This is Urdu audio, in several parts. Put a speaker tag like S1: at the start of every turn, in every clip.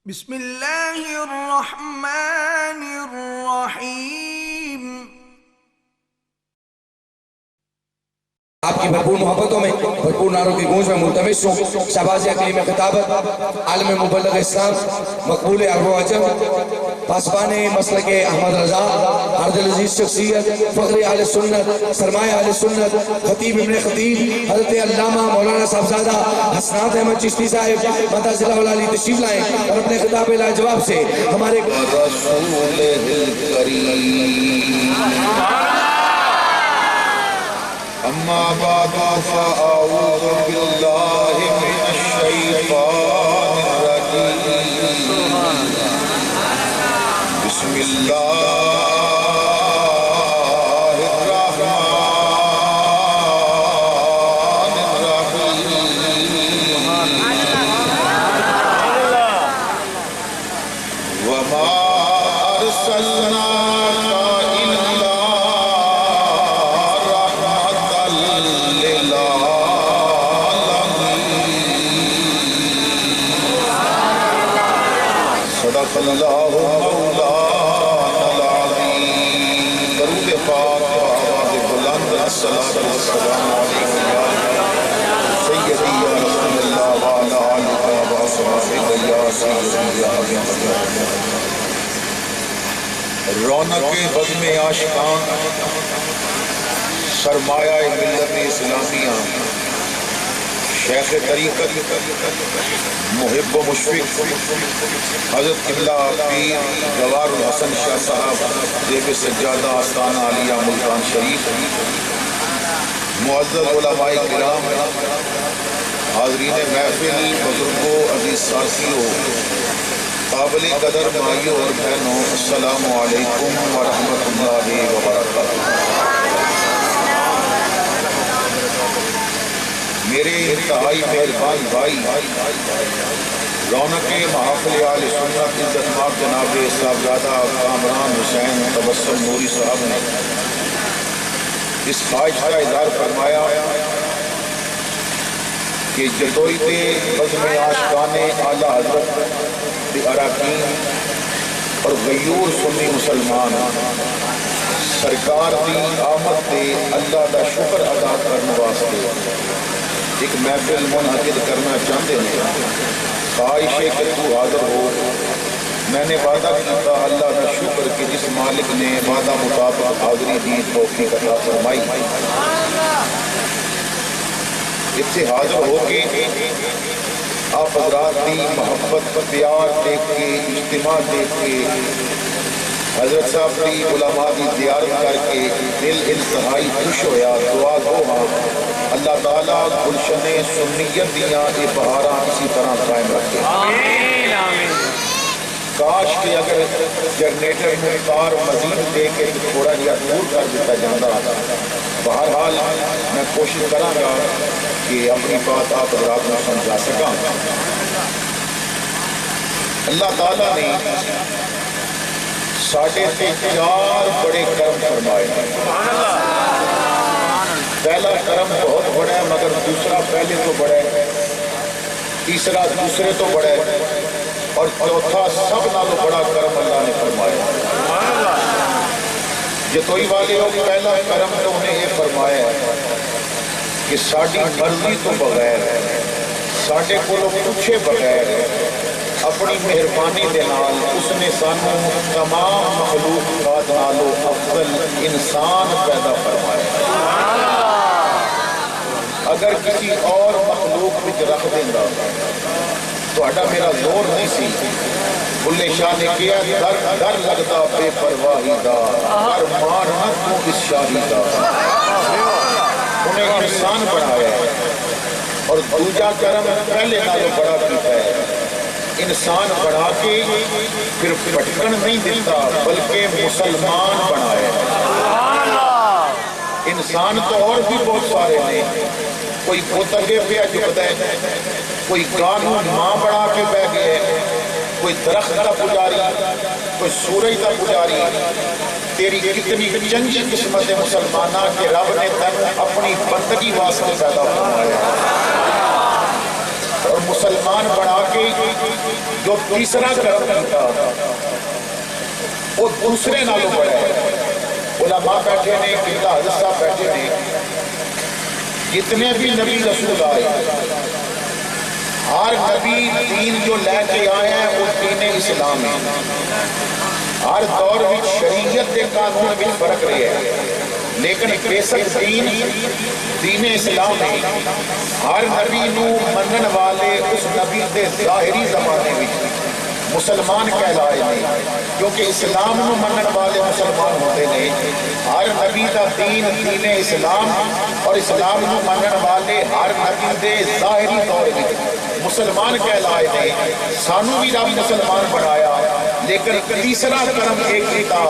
S1: بسم اللہ الرحمن الرحیم۔
S2: آپ کی بھرپور محبتوں میں، بھرپور نعروں کی گونج میں ملتمس ہوں۔ شہباز اقلیم خطابت، عالم مبلغ اسلام، مقبول عرب و عجم، پاسبان مسلک احمد رضا، عرض العزیز شخصیت، فخر اہل سنت، سرمایہ اہل سنت، خطیب ابن خطیب حضرت علامہ مولانا صاحبزادہ حسنات احمد چشتی صاحب مدہ ضلع والی تشریف لائیں اور اپنے خطاب لاجواب سے ہمارے
S3: رسول الکریم اما بعد فاعوذ باللہ من الشیطان الرجیم بسم اللہ اللہ مولانا العظیم۔ درود پاک آواز بلند الصلاۃ والسلام علیکم یا سیدی یا رسول اللہ وعلی آلہ وصحبہ یا سیدی یا حبیب اللہ۔ رونق بزم عاشقان، سرمایہ ملت اسلامیہ، شیخ طریقت، محب و مشفق حضرت قبلہ پیر جوار الحسن شاہ صاحب دیب سجادہ آستانہ عالیہ ملتان شریف، معزز علماء کرام، حاضرین محفل، بزرگوں، عزیز ساتھیوں، قابل قدر بھائیوں اور بہنوں، السلام علیکم ورحمۃ اللہ وبرکاتہ۔ میرے انتہائی مہربان بھائی، رونق محافل اہل سنت عزتمآب جناب صاحبزادہ کامران حسین تبسم نوری صاحب نے اس خواہش کا اظہار فرمایا کہ جدوید بزم عاشقان اعلیٰ حضرت اراکین اور غیور سنی مسلمان سرکار دی آمد تے اللہ دا شکر ادا کرنے واسطے ایک محفل منعقد کرنا چاہتے ہیں۔ خواہش ہے کہ تو حاضر ہو۔ میں نے وعدہ کیا اللہ کا شکر کہ جس مالک نے وعدہ مطابق حاضری دی توفیق عطا فرمائی۔ اتنے حاضر ہو کے آپ حضرات کی محبت پیار دیکھ کے، اجتماع دیکھ کے، حضرت صاحب کی علماء کی زیارت کر کے دل انتہائی خوش ہویا۔ دعا گو ہاں اللہ تعالیٰ گلشن سنیت دیاں یہ بہاراں اسی طرح قائم رکھے۔ آمین آمین۔ کاش کہ اگر جنریٹر میں تار مزید دے کے تھوڑا جہا دور کر دیتا جاتا۔ بہرحال میں کوشش کراں گا کہ اپنی بات آپ حضرات میں سمجھا سکاں۔ اللہ تعالیٰ نے ساڑھے سے 4 بڑے کرم فرمائے ہیں۔ پہلا کرم بہت بڑا ہے مگر دوسرا پہلے تو بڑا ہے، تیسرا دوسرے تو بڑا ہے، اور چوتھا سب نالوں بڑا کرم اللہ نے فرمایا۔ جتوئی والے لوگ پہلا کرم تو انہیں یہ فرمایا ہے کہ ساڑھی مرضی تو بغیر، ساڑھے کو لوگ پوچھے بغیر اپنی مہربانی دے نال اس نے سانوں تمام مخلوقات نالوں افضل انسان پیدا فرمایا۔ اگر کسی اور مخلوق وچ رکھ دینا تو اڈا میرا زور نہیں سی۔ بلے شاہ نے کیا در لگتا بے پرواہی دا، ہر مارنا تو اس شاہی دا۔ انہیں انسان بنایا اور دوجا کرم پہلے نالوں بڑا کیتا ہے۔ انسان بنا کے پھر پٹکن نہیں دیتا بلکہ مسلمان بنایا۔ انسان تو اور بھی بہت سارے ہیں، کوئی بت اگے پہ جھکتا ہے، کوئی قانون ماں بنا کے بہ گئے، کوئی درخت کا پجاری، کوئی سورج کا پجاری۔ تیری کتنی چنگی قسمت مسلمانہ کہ رب نے تن اپنی بندگی واسطے پیدا فرمایا۔ اور مسلمان بنا کے جو تیسرا کرم کیتا وہ دوسرے نالوں بڑا ہے. علماء بیٹھے نے, قبلہ حضرت صاحب بیٹھے نے, جتنے بھی نبی رسول آئے ہر نبی دین جو لے کے آئے ہیں وہ دین اسلام ہے. ہر دور میں شریعت کے قانون میں فرق رہے ہیں لیکن بیسک دین اسلام ہے. ہر نبی نو منن والے اس نبی دے ظاہری زمانے میں مسلمان کہلائے نہیں کیونکہ اسلام نو منن والے مسلمان ہوتے نہیں. ہر نبی دا دین اسلام اور اسلام نو منن والے ہر نبی دے ظاہری دور میں مسلمان کہلائے نہیں. سانو بھی رب مسلمان بنایا لیکن تیسرا کرم ایک کیتا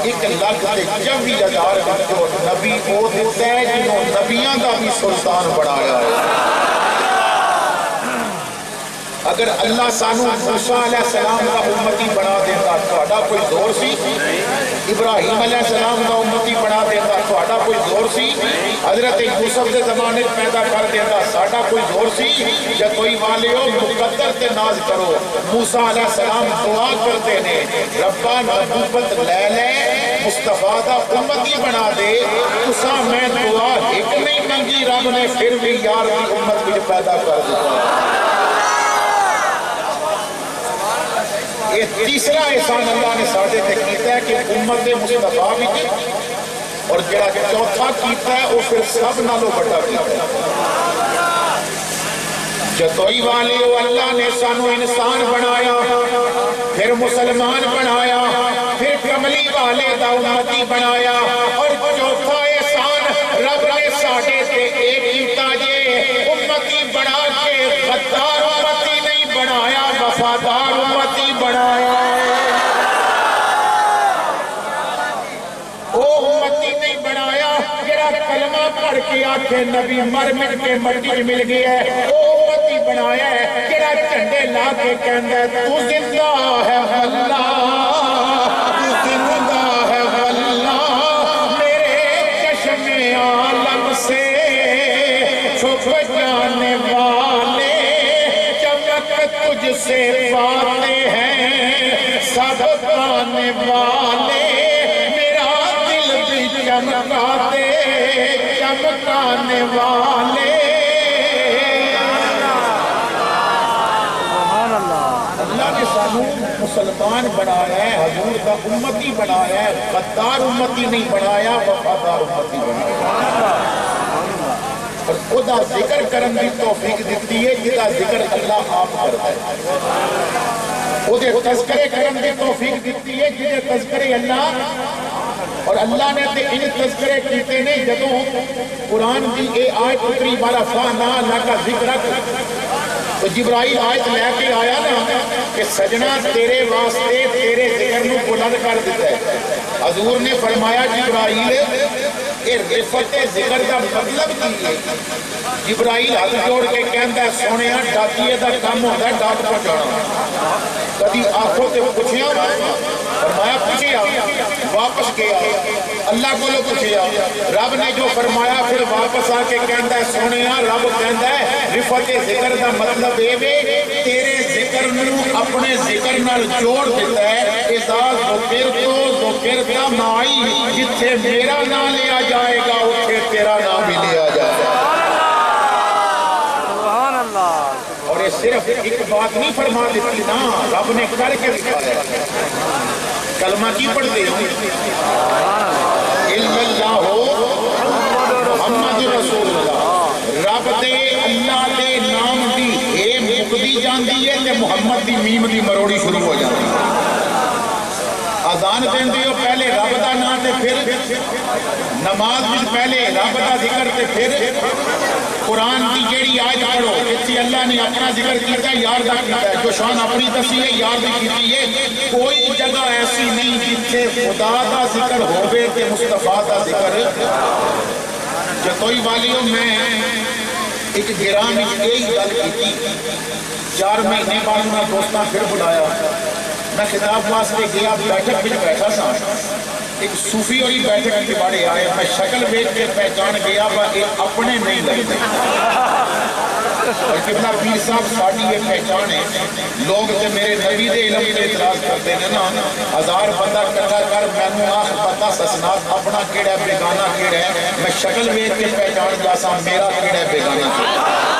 S3: 1,24,000 جو نبی وہ دیتا ہے جنہوں نبیاں دا بھی سلطان بنایا ہے. اگر اللہ سانو موسیٰ علیہ السلام کا امتی بنا دیتا تو کوئی زور سی, ابراہیم علیہ السلام کا امتی بنا دیتا تو کوئی زور سی, حضرت یوسف کے زمانے پیدا کر دیتا ساڑھا کوئی زور سی. یا کوئی والیو مقدر تے ناز کرو. موسیٰ علیہ السلام دعا کرتے ہیں ربا نبوت لے لے مصطفیٰ دا امتی بنا دے. تساں میں دعا ایک نہیں منگی رب نے پھر بھی یار کی امت بھی پیدا کر دیتا. یہ تیسرا احسان اللہ نے ساڑھے تے کیتا ہے کہ امت مصطفیٰ بھی کی اور جڑا چوتھا کیتا ہے وہ پھر سب نالوں بڑا کیتا ہے. جتوئی والے اللہ نے سانو انسان بنایا پھر مسلمان بنایا پھر کملی والے دا امتی بنایا اور چوتھا احسان رب نے ساڑھے تے ایک کیتا جے امتی بنا کے غدار امتی نہیں بنایا وفادار امتی بنایا. وہ امتی نہیں بنایا جڑا کلمہ پڑھ کے آکھے نبی مر مٹ کے مٹی مل گیا ہے. وہ امتی بنایا ہے جڑا جھنڈے لا کے کہندا ہے تو زندہ ہے اللہ, تو زندہ ہے اللہ, میرے چشم عالم سے چھپ جانے والے تجھ سے پاتے ہیں سب پانے والے. میرا دل بھی چمکاتے چمکانے والے. اللہ نے سانو مسلمان بنایا ہے, حضور کا امتی بنایا ہے, غدار امتی نہیں بنایا وفادار امتی بنایا. اور خدا ذکر کرن دی توفیق دیتی ہے جدا ذکر اللہ آپ کرتا ہے. خودے تذکرے کرن دی توفیق دیتی ہے جدے تذکرے اللہ. اور اللہ نے تے ان تذکرے کیتے نے جدوں قرآن دی اے آیت اتری بارا فانا لکا ذکرک تو جبرائیل آیت لے کے آیا نا کہ سجنہ تیرے واسطے تیرے ذکر نو بلند کر دیتا ہے. حضور نے فرمایا جبرائیل اے رفت ذکر دا مطلب کی ہے. جبرائیل ہاتھ جوڑ کے کہندا ہے سونیا ڈاکیے دا کام ہوتا ہے ڈاک پہنچانا. کبھی آنکھوں تے پوچھیا فرمایا پوچھیا واپس گیا اللہ کو لو پوچھیا رب نے جو فرمایا پھر واپس آ کے کہندا ہے سونیا رب کہندا ہے رفت ذکر دا مطلب اے وے تیرے ذکر نو اپنے ذکر نال جوڑ دیتا ہے. اعزاز ذکر مائی جتھے میرا نام لیا جائے گا اتھے تیرا نام بھی لیا جائے گا. اور یہ صرف ایک بات نہیں فرما دیتی نا رب نے کر کے دکھایا. کلمہ کی پڑھ دے علم اللہ ہو محمد رسول اللہ. رب دے اللہ دے نام دی اے مکدی جاندی ہے تے محمد دی میم دی مروڑی شروع ہو جاتی ہے. اذان دین دیو پہلے رب دا نام تے پھر نماز بھی پہلے رب دا ذکر تے پھر قرآن کی جیڑی آیت پڑھو جتنی اللہ نے اپنا ذکر کیتا ہے یار دا کیتا ہے جو شان اپنی دسی ہے یار دی کیتی ہے. کوئی جگہ ایسی نہیں جتھے خدا دا ذکر ہوئے تے مصطفیٰ دا ذکر. جتوئی والیوں میں ایک گرام یہی گل کی 4 مہینے بعد میں دوستاں پھر بلایا میں خطاب واسطے گیا بیٹھک بھی بیٹھا سا ایک صوفی اور بیٹھک کے بارے آئے میں شکل ویکھ کے پہچان گیا وہ اپنے نہیں لگتے اور قبلہ پیر صاحب ساڑی یہ پہچان ہے لوگ تے میرے نبی دے علم کے اعتراض کرتے ہیں نا 1000 بندہ کٹھا کر مینوں آخ پتا سسنات اپنا کیڑا بیگانہ کیڑا ہے میں شکل ویکھ کے پہچان جاسا میرا کیڑا بیگانہ کیڑا ہے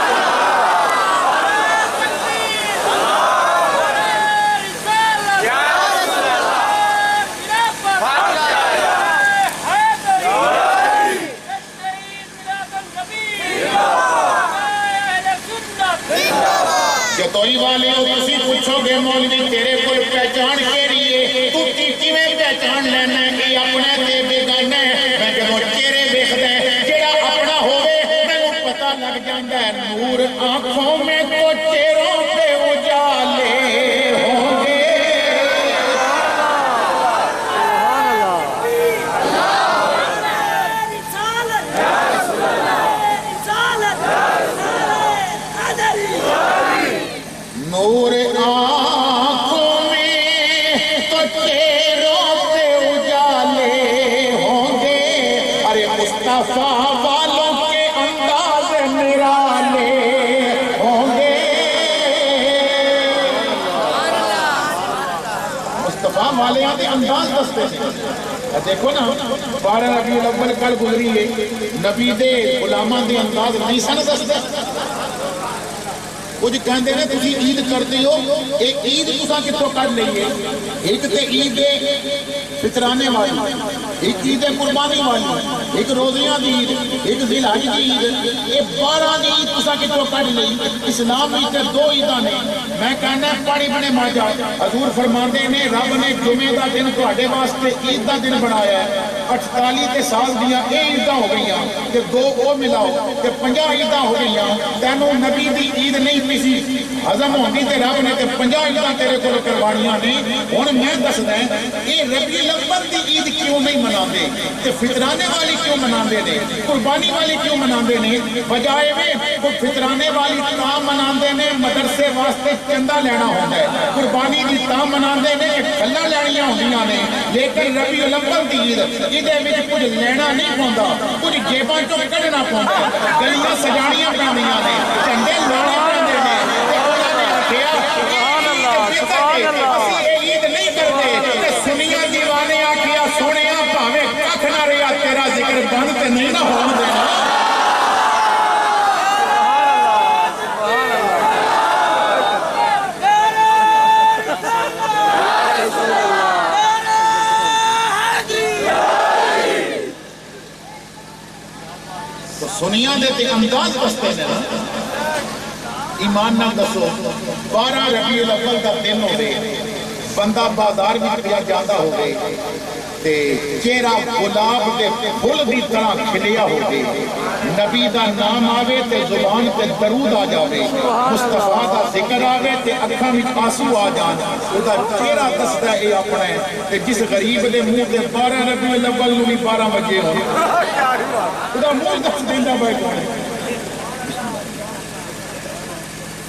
S3: جتوئی والے ہو تسی پوچھو گے مولوی تیرے کوئی پہچان کیڑی ہے تو کیویں پہچان لینا ہے کہ اپنا تے بیگانہ ہے میں جدوں چہرے ویکھدا ہے جڑا اپنا ہوے مینوں پتہ لگ جاندا ہے نور آنکھوں میں تو چہروں پہ اجالے ہوں گے نور آنکھوں میں تو چہروں پہ اجالے ہوں گے ارے مصطفیٰ والوں کے انداز نرالے ہوں گے مصطفیٰ والیاں دے انداز دستے ہیں دیکھو نا 12 ربیع الاول کل گزری ہے نبی دے غلاماں دے انداز نہیں سن دستے کچھ کہندے نے تسی عید کرتے ہو ایک عید تساں کتوں کر لئیے ایک تے عید فطرانے والی ایک عید قربانی والی ایک روزیاں دی عید ایک ذی الحج دی عید یہ 12 دی عید تساں کتوں کر لئی اسلام میں تے 2 عیداں نے میں کہنا پاڑی بنے ماجا حضور فرماندے نے رب نے جمعے دا دن تواڈے واسطے عید دا دن بنایا ہے 48 سال دیاں اے عیداں ہو گئیاں تے 2 او ملاؤ تے 50 عیداں ہو گئیاں تینوں نبی دی عید نہیں پیسی ہضم ہوندی تے رب نے تے 50 عیداں تیرے کول کروانیاں نے ہن میں دسدا اے ربیع الاول دی عید کیوں نہیں مناندے تے فطرانے والی کیوں مناندے نے قربانی والی کیوں مناندے نے بجائے میں فطرانے والی تاں مناندے نے مدرسے واسطے چندہ لینا ہوندا ہے قربانی دی تاں مناندے نے کھلا لینیاں ہوندیاں نے لیکن ربیع الاول دی عید ਇਹਦੇ ਵਿੱਚ ਕੁਝ ਲੈਣਾ ਨਹੀਂ ਪਾਉਂਦਾ ਕੁਝ ਜੇਬਾਂ ਚੋਂ ਕੱਢਣਾ ਪਾਉਂਦਾ ਗਲੀਆਂ ਸਜਾਣੀਆਂ ਪੈਂਦੀਆਂ ਨੇ ਝੰਡੇ ਲਾਣੇ ਪੈਂਦੇ ਨੇ ਤੇ ਉਹਨਾਂ ਨੇ ਆਖਿਆ ਅਸੀਂ ਇਹ ਈਦ ਨਹੀਂ ਕਰਦੇ ਤੇ ਸੁਨੀਆਂ دیਵਾਨੇ ਆਖਿਆ ਸੋਹਣਿਆ ਭਾਵੇਂ ਕੱਖ ਨਾ ਰਿਹਾ ਤੇਰਾ ਜ਼ਿਕਰ ਬੰਦ ਤੇ ਨਹੀਂ ਨਾ ਹੋਣ ਦੇਣਾ سنیاں دے تے انداز بستے نے ایمان نہ دسو 12 ربیع الاول کا دن ہو گئے بندہ بازار میں پیا جاتا ہو گئے تے چہرہ گلاب دے پھول دی طرح کھلیا ہو گئے نبی دا نام آوے تے زبان تے درود آ جاوے مصطفیٰ دا ذکر آوے تے اکھاں وچ آنسو آ جان او دا چہرہ دسدا اے اپنا ہے تے جس غریب دے منہ تے 12 ربیع الاول نوں بھی 12 بجے ہو او دا منہ دس دیندا بیٹھا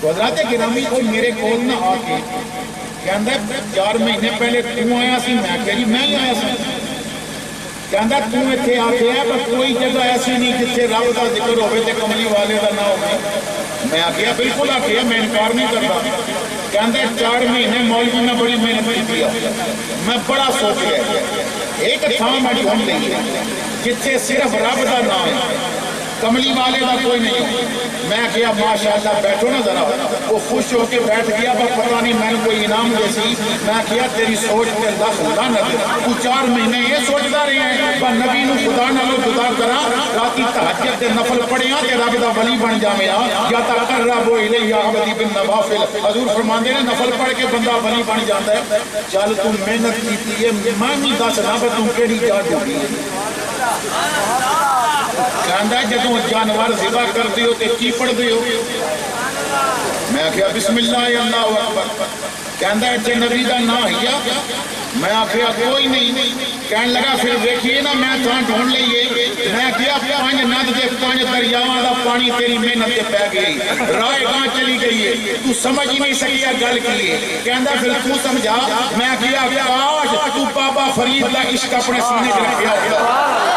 S3: حضرات گرامی کوئی میرے کول نہ آ کے کہندا 4 مہینے پہلے تو آیا سی میں کہ جی میں ہی آیا سی کہندا تو ایتھے آ کے ہے پر کوئی جگہ ایسی نہیں جتھے رب دا ذکر ہوے تے کملی والے دا نام ہوے میں آخیا بالکل آخیا میں انکار نہیں کرتا کہندا 4 مہینے مولوی نے بڑی محنت کی میں بڑا سوچیا ایک تھاں میں ڈھونڈ لئی جتھے صرف رب دا نام ہے کملی والے دا کوئی نہیں میں کہا ماشاءاللہ بیٹھو نا ذرا وہ خوش ہو کے بیٹھ گیا پر پتہ نہیں میں نے کوئی انعام جیسی میں کہا تیری سوچ تے اللہ خدا نہ دے تو 4 مہینے یہ سوچتا رہے ہیں پر نبی نو خدا نہ لو خدا کرا راتی تہجد دے نفل پڑھیاں تے رب دا ولی بن جاویا یا تقرب الیہ عبدی بالنوافل حضور فرماندے نے نفل پڑھ کے بندہ ولی بن جاتا ہے چل تو محنت کیتی ہے میں نہیں دس نہ پر تم کیڑی جا ڈوبی کہندا جدوں جانور ذبح کردے ہو تے کی پڑھدے ہو میں کہا بسم اللہ اللہ اکبر کہندا تے نبی دا نام ہے میں کہا کوئی نہیں کہنے لگا پھر دیکھیے نا میں تھاں ڈھونڈ لئیے میں کہا 5 ند دے 5 دریاواں دا پانی تیری محنت تے پے گئی رائے گاں چلی گئی ہے تو سمجھ ہی نہیں سکیا گل کی ہے کہندا پھر تو سمجھا میں کہا کاش تو بابا فرید دا عشق اپنے سینے وچ رکھیا ہوتا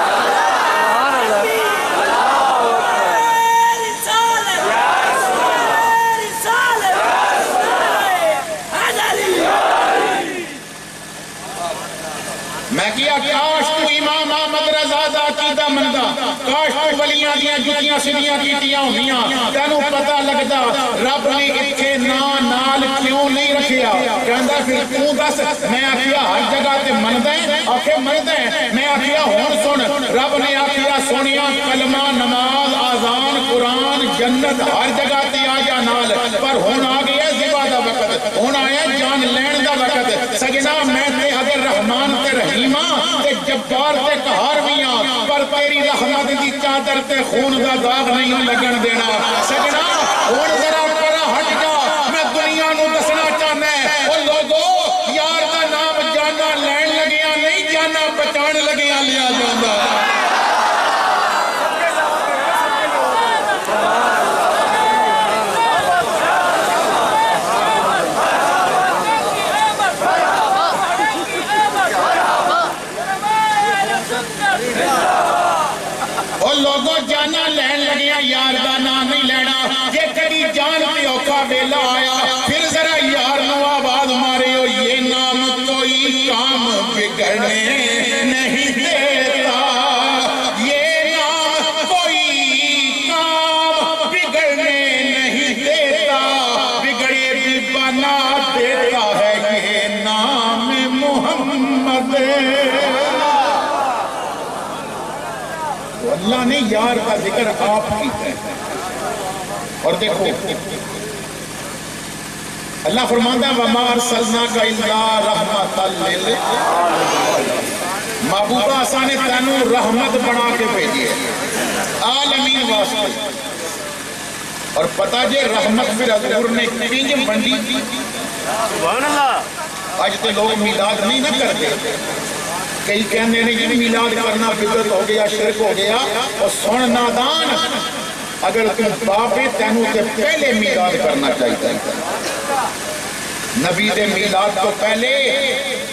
S3: آخیا کاش تو امام احمد رضا دا عقیدہ مندا، کاش تو ولیاں دیاں جتیاں سیدھیاں کیتیاں ہوندیاں، تینوں پتہ لگدا رب نے اتھے نال کیوں نہیں رکھیا۔ کہندا پھر تو دس، میں آخیا ہر جگہ تے مندا ہے، آخے مندا ہے، میں آخیا ہن سن، رب نے آخیا سونیا کلمہ نماز آذان قرآن جنت ہر جگہ تے آ جا نال، پر ہن آ گیا ذبح دا وقت، ہن آیا جان لین دا وقت۔ سجنا میں تے اگر رحمان تے رحیمہ تے جبار تے قہار بھی ہاں، پر تیری رحمت دی چادر تے خون دا داغ نہیں لگن دینا۔ سجنا ہن ذرا پرا ہٹ جا، میں دنیا نو دسنا چاہنا ہے او لوگو یار دا نام جانا لین لگیاں نہیں، جانا بچان لگیاں لیا جاندا۔ لوگوں جانا لین لگیا یار دا نام نہیں لینا، جے کبھی جان پہ اوکھا ویلا آیا پھر ذرا یار نو آواز مارے ہو، یہ نام کوئی کام بگڑنے نہیں دیتا، یہ نام کوئی کام بگڑنے نہیں دیتا، بگڑے بھی بنا دیتا ہے یہ نام محمد۔ اللہ نے یار کا ذکر آپ کیتا ہے، اور دیکھو اللہ فرماتا ہے وَمَا أَرْسَلْنَاكَ إِلَّا رَحْمَةً لِلْعَالَمِينَ، محبوبہ آسانے تینوں رحمت بنا کے بھیجی ہے عالمین واسطے۔ اور پتہ جے رحمت پھر حضور نے کنج بنڈی تھی۔ سبحان اللہ۔ آج تے لوگ میلاد نہیں نہ کرتے، کئی کہنے نے یہ میلاد کرنا بدعت ہو گیا، شرک ہو گیا، اور سن نادان اگر تم باپ تینوں سے پہلے میلاد کرنا چاہیے۔ نبی دے میلاد تو پہلے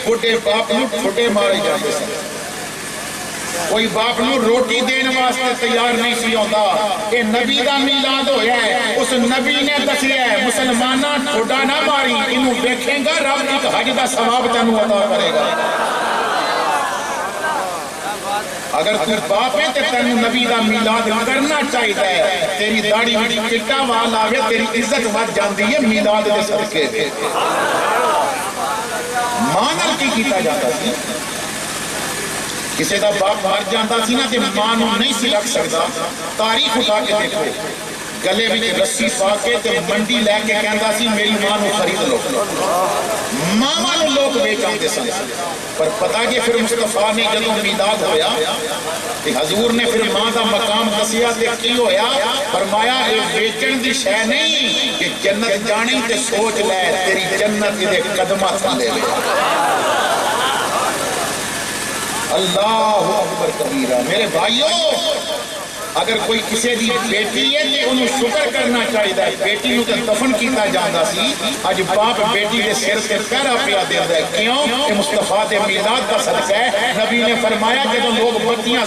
S3: بڑے باپ نو ٹھوٹے مارے جاتے ہیں، کوئی باپ نو روٹی دین واسطے تیار نہیں سی ہوتا کہ نبی دا میلاد ہویا ہے، اس نبی نے دسیا ہے مسلمانہ ٹھوٹا نہ ماری، انہوں دیکھیں گا رب ایک حج دا ثواب تینوں عطا کرے گا۔ اگر تو باپ ہے تو تینوں نبی دا میلاد کرنا چاہیے، تیری داڑھی بھی چٹا وال آوے، تیری عزت ود جاندی ہے میلاد دے صدقے دے۔ ماں نال کی کیتا جاتا سی، کسی دا باپ مر جاتا سی نا تے ماں نو نہیں سی رکھ سکتا، تاریخ اٹھا کے دیکھو، گلے بھی رسی پا کے تے منڈی لے کے کہندا سی میری ماں نو خرید لو، ماما نو لوگ بیچ آتے سن۔ پر پتا کہ پھر مصطفیٰ نے جدوں میلاد ہویا کہ حضور نے پھر ماں دا مقام دسیا تے کی ہویا، فرمایا اے بیچن دی شے نہیں کہ جنت جانی تے سوچ لے تیری جنت دے قدماں تھلے لے۔ اللہ اکبر کبیرہ۔ میرے بھائیوں اگر کوئی کسی دی بیٹی ہے تو انہوں شکر کرنا چاہیے، بیٹی نو تے دفن کیتا جاندا سی، اج باپ بیٹی دے سر تے پیرا پیا دیندا ہے، کیوں کہ مصطفیٰ دے میلاد دا صدقہ ہے۔ نبی نے فرمایا کہ جو لوگ بچیاں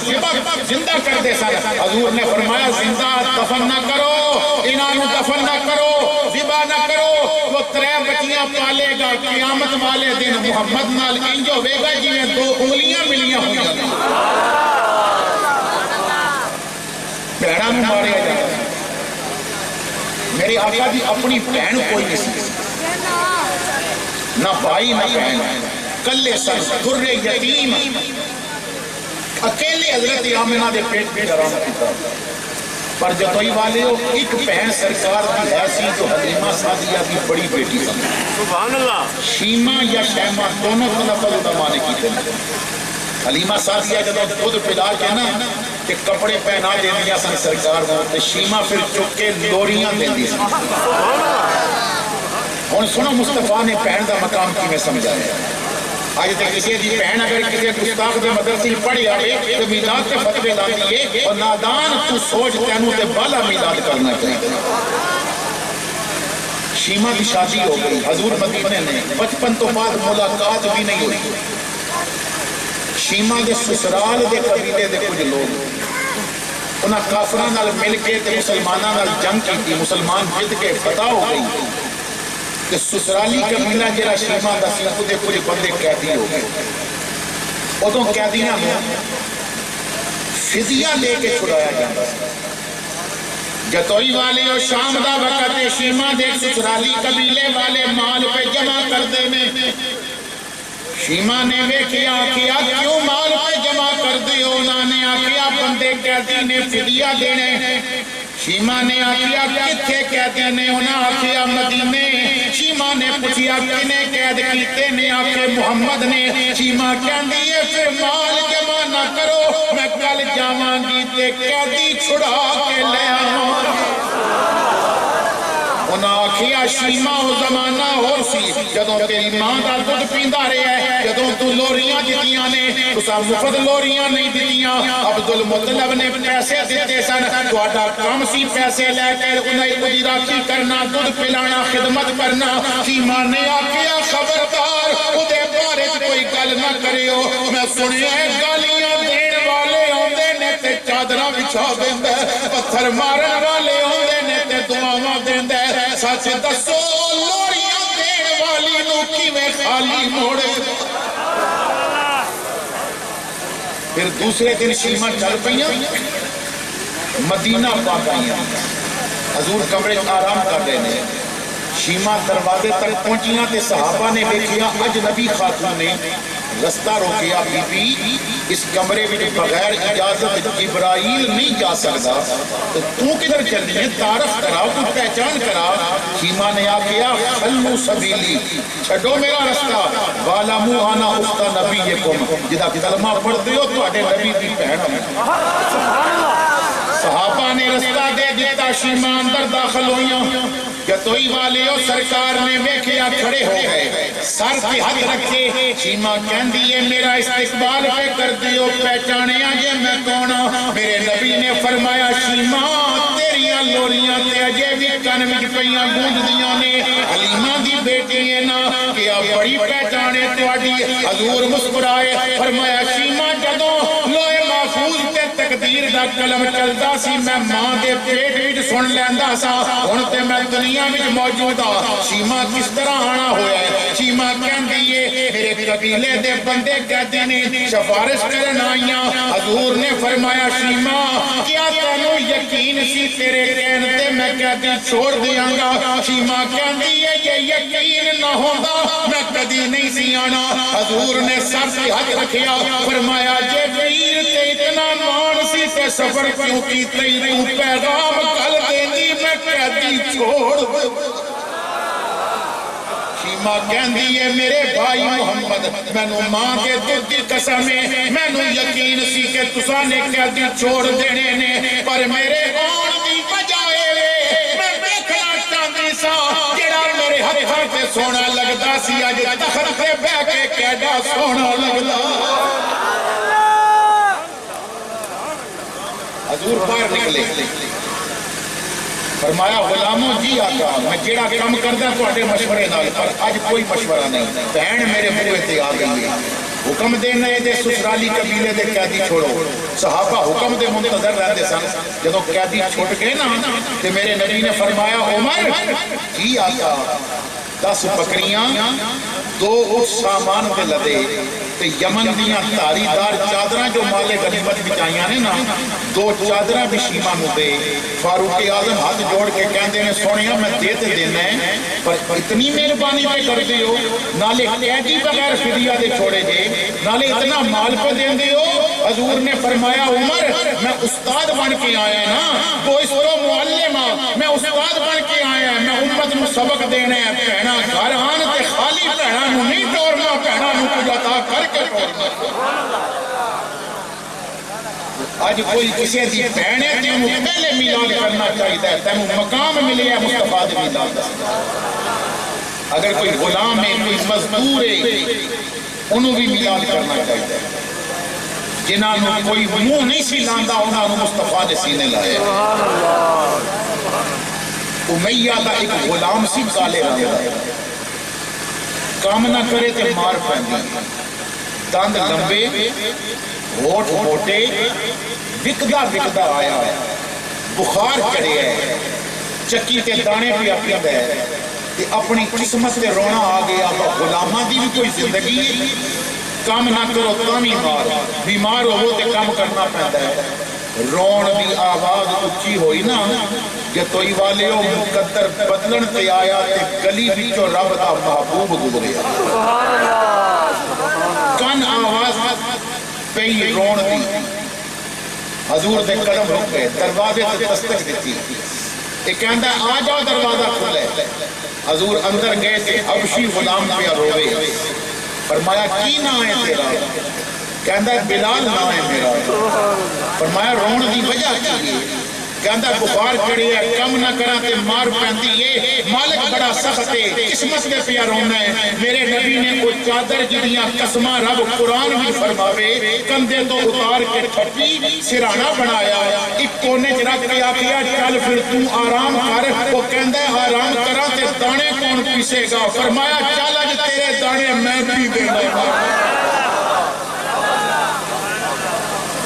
S3: زندہ کردے سن، حضور نے فرمایا زندہ دفن نہ کرو، انہاں نو دفن نہ کرو، ذبح نہ کرو، وہ 3 بچیاں پالے گا، قیامت والے دن محمد نال انج ہوے گا جویں 2 انگلیاں ملیاں ہوئیاں۔ بھیڑا میں مارے جاتا، میرے آقا دی اپنی بہن کوئی نہیں سی، نہ بھائی نہ بہن، کلے سن، در یتیم، اکیلے حضرت آمنہ دے پیٹ پہ آرام کیتا۔ پر جتوئی والے ہو ایک بہن سرکار کی ایسی جو حلیمہ سعدیہ کی بڑی بیٹی سن، سبحان اللہ، شیمہ یا شیمہ دونوں تلفظ علماء نے کیتے ہیں۔ حلیمہ سعدیہ جب خود پلا کے نا کہ کپڑے پہنا دے دیا سن سرکار کو، تو شیمہ پھر چک کے لوریاں دے دی سن۔ اور سنو مصطفیٰ نے بہن دا مقام کی میں سمجھا ہے۔ آج تک کسی دی بہن اگر کسی گستاخ دے مدرسی پڑھی آئے تو میلاد کے فتوے لاتی ہے، اور نادان تو سوچ تینوں تے بالا میلاد کرنا چاہیے۔ شیمہ کی شادی ہو گئی، حضور مدینے نے بچپن تو بعد ملاقات بھی نہیں ہوئی۔ شیمہ دے سسرال دے قبیلے دے کچھ لوگ انہاں کافران نال مل کے تے مسلمانان نال جنگ کی تھی، مسلمان جت کے فتح ہو گئی کہ سسرالی قبیلہ جرا شیمہ دا سی خودے کچھ بندے قیدی ہو گئے۔ ادوں قیدیاں نوں فدیہ دے کے چھڑایا جاتا سی۔ جتوئی والے اور شام دا وقت شیما دے سسرالی قبیلے والے مال پہ جمع کر دے میں شیما نے ویکھیا کیا کیوں مال پہ جمع کر دیو؟ انہوں نے آکھیا بندے قیدی نے فدیہ دینے۔ شیما نے آکھیا کتھے قیدی نے؟ انہوں آکھیا مدینے۔ شیما نے پوچھیا کنے قید کیتے نے؟ آکھے محمد نے۔ شیما کہندی ہے پھر مال جمع نہ کرو، میں کل جاواں گی تے قیدی چھڑا کے لے آواں۔ انہاں آکھیا شیما وہ زمانہ اور سی جدوں تیری ماں دا دودھ پیندا رہیا ہے، جدوں تو لوریاں دتیاں نے، تساں مفت لوریاں نہیں دتیاں۔ عبدالمطلب نے پیسے دیتے سن، تہاڈا کام سی پیسے لے کے انہاں دی راکھی کرنا، دودھ پلانا، خدمت کرنا۔ شیما نے آکھیا خبردار اودے بارے کوئی گل نہ کریو، میں سنیا گالیاں دین والے ہوندے نے تے چادراں بچھا دیندا، پتھر مارن والے ہوندے نے تے دعاواں دیندا۔ سچ دسو لوریاں دین والی نو کیویں خالی موڑے؟ پھر دوسرے دن شیما چل پئیاں مدینہ پاک آئیاں، حضور کمرے آرام کر رہے ہیں۔ شیما دروازے تک پہنچیاں تے صحابہ نے دیکھیا اجنبی خاتون نے رستہ روکیا، بی بی اس کمرے میں بغیر اجازت جبرائیل نہیں جا سکتا، تو کدھر چلی ہے؟ تعارف کرا، تو پہچان کرا۔ شیما نے آکھیا خلو سبیلی، چھڈو میرا رستہ، وَعْلَمُوا أَنَّ أُخْتَ نَبِيِّكُمْ، جدا کلمہ پڑھتے ہو تہاڈے نبی دی بہن ہے۔ صحابہ نے رستہ دے دیتا، شیما اندر داخل ہوئیاں۔ جتوئی والے اور سرکار نے ویکھیا کھڑے ہو گئے، سر پہ ہاتھ رکھے۔ شیما کہندی ہے میرا استقبال پہ کر دیو، پہچانے آجے میں کون ہوں؟ میرے نبی نے فرمایا شیما تیریاں لوریاں تے اجے بھی کن وچ پئیاں گونج دیاں نے، حلیمہ دی بیٹی ہے نا، کیا بڑی پہچانے تہاڈی؟ حضور مسکرائے، فرمایا شیما جدوں لوہے محفوظ تے تقدیر دا قلم چلدا سی میں ماں دے پیٹ وچ سن لیندا سا، ہن تے میں دنیا وچ موجود ہاں۔ شیما کس طرح آنا ہویا ہے؟ شیما کہندی ہے میرے قبیلے دے بندے قیدی نے سفارش کرن آئیاں۔ حضور نے فرمایا شیما کیا تینوں یقین سی تیرے کہن تے میں قیدی چھوڑ دیاں گا؟ شیما کہندی ہے یہ یقین نہ ہوندا میں کدی نہیں سی آنا۔ حضور نے سر پہ ہاتھ رکھیا، فرمایا جے ویر تے اتنا مان سی تے سفر کیوں کی تینوں پیغام کل دیندی میں قیدی چھوڑ دے۔ شیما کہندی ہے میرے بھائی محمد مینو ماں کے دودھ دی قسم ہے، مینو یقین سی کہ تساں نے قیدی چھوڑ دینے نے، پر میرے آن دی بجائے میں دیکھنا چاہتی سا جڑا میرے ہتھاں تے سونا لگدا سی اج تخت تے بیٹھ کے کیڈا سونا لگدا۔ حضور باہر نکلے، فرمایا غلاموں جی آقا میں جیڑا کام کردا تواڈے مشورے نال، پر اج کوئی مشورہ نہیں، بہن میرے بوئے تے آ گئی ہے، حکم دینا ہے دے سسرالی قبیلے دے قیدی چھوڑو۔ صحابہ حکم دے منتظر رہتے سن، جدوں قیدی چھوٹ گئے نا تے میرے نبی نے فرمایا عمر جی آقا 10 بکریاں 2 اٹھ سامان پہ لدے تے یمن دیاں تاری دار چادراں جو مالے غنیمت بچائیاں نے نا 2 چادراں بھی شیما نو دے۔ فاروق اعظم ہاتھ جوڑ کے کہندے نے سونیا میں دیتے دینا ہے، پر اتنی مہربانی پہ کر دیو، نالے قیدی بغیر فدیہ دے چھوڑے جے، نالے اتنا مال پہ دین دیو۔ حضور نے فرمایا عمر میں استاد بن کے آیا نا، وہ اس کو معلمہ میں استاد بن کے آیا، میں امت نو سبق دینا ہے، پہنا گھر آن تے خالی پہنا نو نہیں توڑنا، پہنا نو کچھ عطا کر کے توڑنا۔ آج کوئی کسی دی بہن ہے تینوں پہلے میلاد کرنا چاہیے، تینوں مقام ملے ہے مصطفیٰ دے میلاد۔ اگر کوئی غلام ہے کوئی مزدور ہے انہوں بھی میلاد کرنا چاہیے، جنہاں نو کوئی منہ نہیں سی لاندا انہاں نو مصطفیٰ دے سینے لائے۔ امیہ دا ایک غلام سی کالے رنگ دا، کام نہ کرے تے مار پہنی، دند لمبے ہوٹ موٹے، وکدا آیا ہے، بخار چڑھے ہے، چکی تے دانے پہ اپیند ہے، تے اپنی قسمت تے رونا آ گیا، غلامہ دی بھی کوئی زندگی کام نہ کرو تامی مار بیمار ہو تے کام کرنا پہنتا ہے رون دی آواز اچھی ہوئی نا کہ توئی والے ہو مقدر بدلن تے آیا تے گلی بچو رب دا محبوب گزرے کن آواز پہی رون دی حضور دے قدم رک گئے دروازے تے دستک دیتی ایک کہندہ آ جاؤ دروازہ کھلے حضور اندر گئے تھے حبشی غلام پہ روے فرمایا کی نام ہے تیرا کہندہ بلال نام ہے میرا فرمایا رون دی وجہ کی کہندہ بخار چڑھی ہے کم نہ کرا تے مار پہنتی یہ مالک بڑا سخت ہے قسمت دے پیا رونا ہے میرے نبی نے کوئی چادر جدیاں قسمہ رب قرآن بھی فرماوے کندھے تو اتار کے ٹھپی سرانہ بنایا ایک کونے چ رکھ کے آکھیا چل پھر تو آرام کر وہ کہندہ ہے آرام کرا تے دانے کون پیسے گا فرمایا چل اج تیرے دانے میں پی دے گا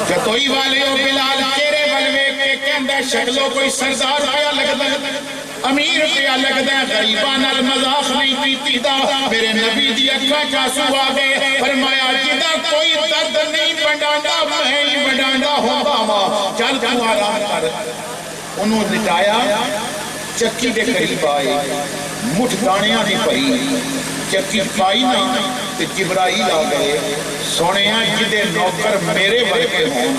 S3: جتوئی والے ہو بلال تیرے بلوے کے کہندہ شکلوں کوئی سردار پیا لگتا ہے امیر پیا لگتا ہے غریبان المذاق نہیں پیتی دا میرے نبی دی اکھا چاسو آگے فرمایا جدہ کوئی درد نہیں بڑھانڈا میں ہی بڑھانڈا ہوں باما چل تو آرام کر انہوں لٹایا چکی دے قریب آئے مٹھ دانیاں دی پری چکی پائی نا تے جبرائیل آ گئے سونیاں جدے نوکر میرے ورگے ہوں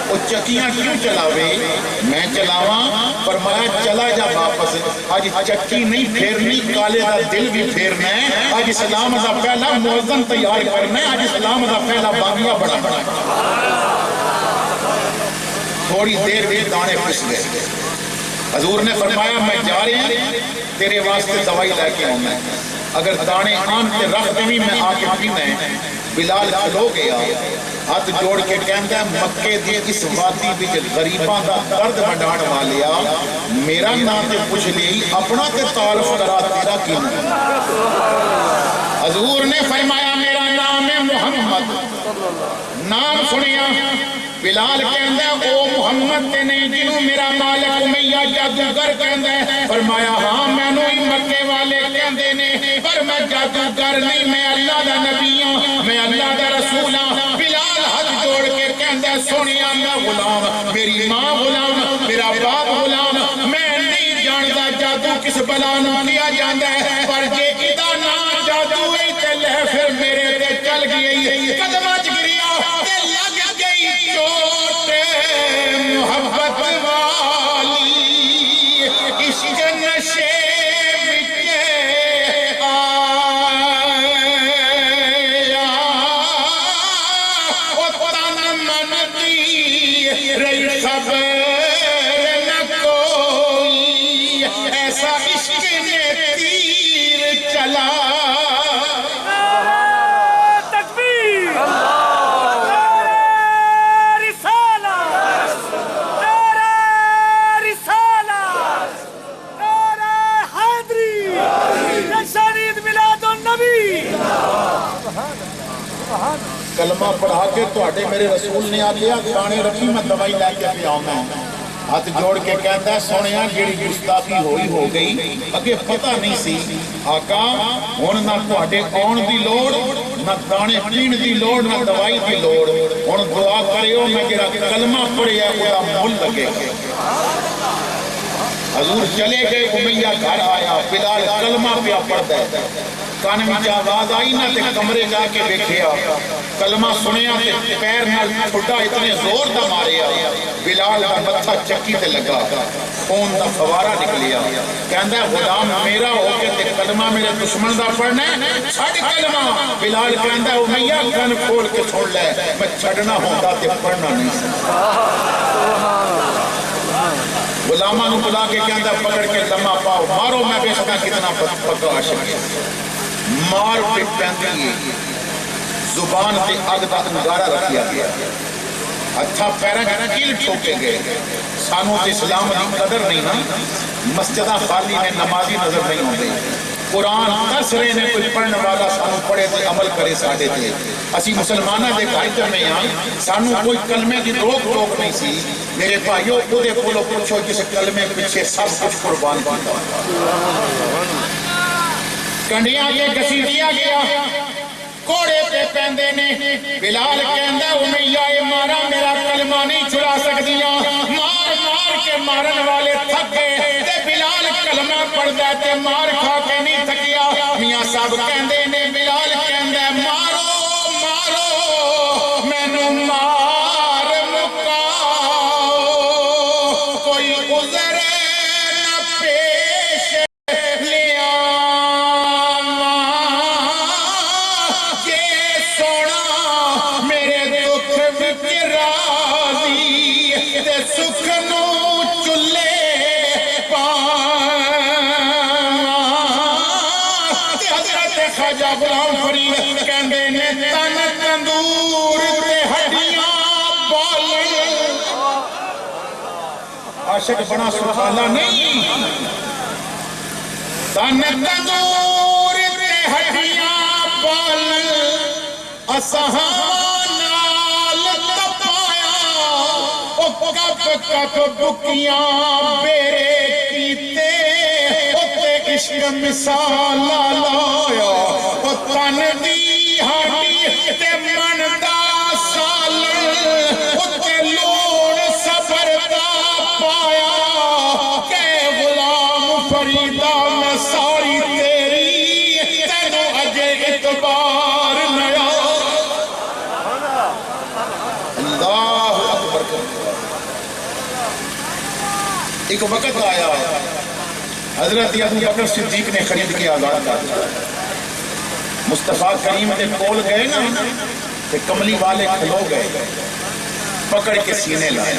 S3: وہ چکیاں کیوں چلاوے میں چلاواں فرمایا چلا جا واپس آج چکی نہیں پھیرنی کالے دا دل بھی پھیرنا ہے آج اسلام دا پہلا موزن تیار کرنا ہے آج اسلام دا پہلا باغیہ بڑا بڑا تھوڑی دیر بھی دانے پس گئے حضور نے فرمایا میں جا رہی ہوں تیرے واسطے دوائی لے کے آنا ہے اگر دانے آن کے رکھ دیں میں آ کے پینا ہے بلال کھلو گیا ہاتھ جوڑ کے کہندا ہے مکے دی اس وادی وچ غریباں دا درد وڈان والیا میرا نام تے پوچھ لی اپنا تے تعارف کرا تیرا کی حضور نے فرمایا میرا نام ہے محمد نام سنیا بلال کہندا ہے او محمد تے نہیں جنوں میرا مالک امیہ جادوگر کہندا ہے فرمایا ہاں مینوں ہی مکے والے کہندے نے پر میں جادوگر نہیں میں اللہ دا نبی ہوں میں اللہ دا رسول ہوں بلال ہاتھ جوڑ کے کہندا ہے سونیا میں غلام میری ماں غلام میرا باپ غلام میں نہیں جاندا جادو کس بلا نوں کیا جاندا ہے پر جے ادا نہ جادو ہے تے لے پھر میرے تے چل گئی قدماں چ گریا تے لگ گئی چوٹ محبت والی عشق نشے کلمہ پڑھا کے تو آٹے میرے رسول نے آگیا کھانے رکھی میں دوائی لے کے پہ آؤں میں ہاتھ جوڑ کے کہتا ہے سونیاں جیڑی گستاخی ہوئی ہو گئی اگے پتہ نہیں سی آقا ہن نہ تواڈے آن دی لوڑ نہ دانے پین دی لوڑ نہ دوائی دی لوڑ ہن دعا کریو میں جڑا کلمہ پڑھیا او مول لگے حضور چلے گئے امیہ گھر آیا بلال کلمہ پہ پڑھتا ہے کان وچ آواز آئی نہ تے کمرے جا کے دیکھیا کلمہ سنیا تے پیر نال چھٹا اتنے زور دا ماریا بلال دا متھا چکی تے لگا خون دا فوارہ نکلیا کہندا ہے غلام میرا ہو کے تے کلمہ میرے دشمن دا پڑھنا ہے چھڈ کلمہ بلال کہندا ہے امیہ کن کھول کے چھوڑ لے میں چھڈنا ہوندا تے پڑھنا نہیں غلاماں نوں بلا کے کہندا پکڑ کے لمحہ پاؤ مارو میں دیکھدا کتنا پکا عاشق ہے مار پہ پہنتی زبان تے اگ دا انگارہ رکھیا گیا اچھا پیرن کیل ٹھوکے گئے سانوں تے اسلام دی قدر نہیں نا مسجدہ خالی نے نمازی نظر نہیں ہوندے قرآن ترس رہے نے کوئی پڑھنے والا سانوں پڑھے تے عمل کرے ساڑھے تے اسی مسلمانہ دے گھائیتر میں یہاں سانوں کوئی کلمے دی روک ٹوک نہیں سی میرے بھائیوں خودے کولو پوچھو جس کلمے پیچھے سب کچھ قربان کیتا کنڈیاں کے گسی دیا گیا کوڑے پہ پیندے نے بلال کہندا امیہ مارا میرا کلمہ نہیں چھڑا سکدیاں مار مار کے مارن والے تھک گئے تے بلال کلمہ پڑھدا تے مار کھا کے نہیں تھکیا میاں صاحب کہندے نے بلال کہندا مارو مارو مینوں مار مکاؤ کوئی عذر نہ پیش لیا سکھ نو چلے حضرت خواجہ غلام فرید کہندے نے تن تندور تے ہڈیاں بالن عاشق بڑا سبحانہ نہیں تن تندور تے ہڈیاں بالن اسہاں نال تپایا کپ کپ بکیاں بیرے کیتے اتے عشق مثال لایا تن دی ہڈی تے من دا سالن اتے لون صبر دا پایا کہ غلام فریدہ میں ساری تیری تینوں اجے اعتبار نیا اللہ اکبر ایک وقت آیا حضرت ابو بکر صدیق نے خرید کے آزاد کر دیا مصطفیٰ کریم کے کول گئے نا کہ کملی والے کھلو گئے پکڑ کے سینے لائے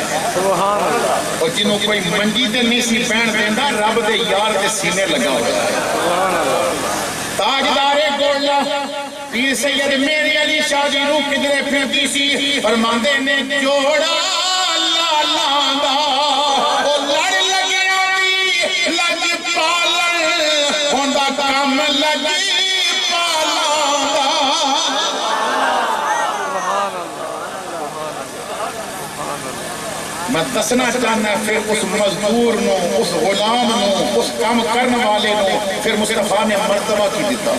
S3: اور جنہوں کوئی منجی تے نہیں سی پہن دیندہ رب دے یار دے سینے لگا ہوا ہے تاجدار گولا پیر سید میری علی شاہ جی روح کدرے پھردی سی فرماندے نے جوڑا لالاندہ او لڑ لگے آنی لگ پالن ہوندہ کام لگی پالاندہ میں دسنا چاہنا پھر اس مزدور نو اس غلام نو اس کام کرنے والے نو پھر مصطفیٰ نے مرتبہ کی دیتا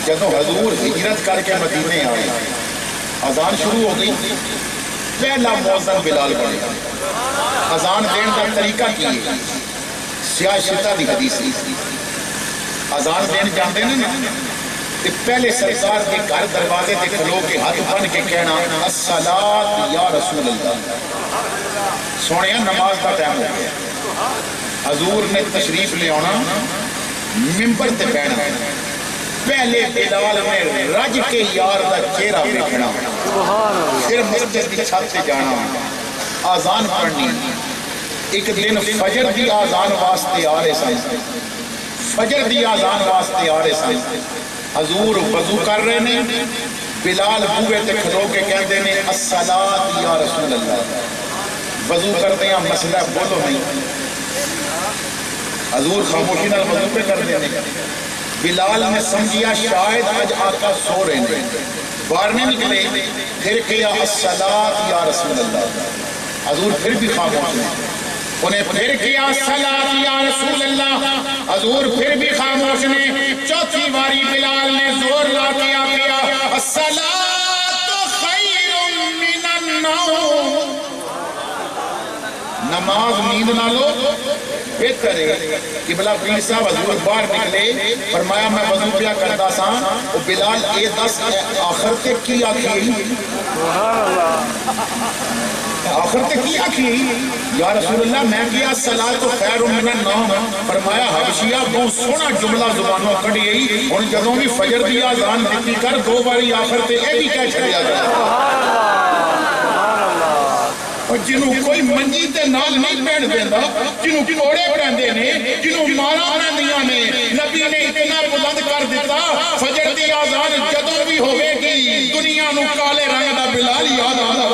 S3: جدو حضور ہجرت کر کے مدینے آئے اذان شروع ہو گئی پہلا موذن بلال بنے اذان دین کا طریقہ کی سیاہ شتہ دی حدیث اذان دین جاندے نا پہلے سرکار کے گھر دروازے تے کھلو کے ہاتھ بن کے کہنا الصلاۃ یا رسول اللہ سونے نماز کا ٹائم ہو گیا حضور نے تشریف لے آنا ممبر تے بیٹھنا پہلے بلال نے رج کے یار دا چہرہ دیکھنا پھر مسجد کی چھت سے جانا آزان پڑھنی ایک دن فجر دی آزان واسطے آ رہے سن فجر دی آزان واسطے آ رہے سن حضور وضو کر رہے نے بلال بوئے تے کھلو کے کہتے ہیں الصلاۃ یا رسول اللہ وضو کرتے ہیں مسئلہ بولو نہیں حضور خاموشی نال وضو پہ کر دینے بلال نے سمجھیا شاید آج آقا سو رہے ہیں باہر نہیں نکلے پھر کیا الصلاۃ یا رسول اللہ حضور پھر بھی خاموش ہیں انہیں پھر کیا الصلاۃ یا رسول اللہ حضور پھر بھی خاموش نے چوتھی باری بلال نے زور لا کے کیا الصلاۃ خیر من النوم نماز نیند نہ لو بہتر ہے قبلہ پیر صاحب حضور باہر نکلے فرمایا میں وضو پیا کرتا سا وہ بلال اے دس آخر تک کی آکھی آخر تک کی آکھی یا رسول اللہ میں کیا الصلاۃ خیر من النوم فرمایا حبشیہ بہت سونا جملہ زبانوں کڑی گئی اور جدوں بھی فجر دی اذان دیتی کر دو باری آخر تے اے بھی کہہ چھڑیا گیا اور جنہوں کوئی منجی تے نال نہیں پہن دیندہ جنہوں کوڑے پہندے نے جنہوں مارا پہندیاں نے نبی نے اتنا بلند کر دیتا فجر دی آزان جدوں بھی ہوئے گی دنیا نو کالے رنگ دا بلال یاد آنا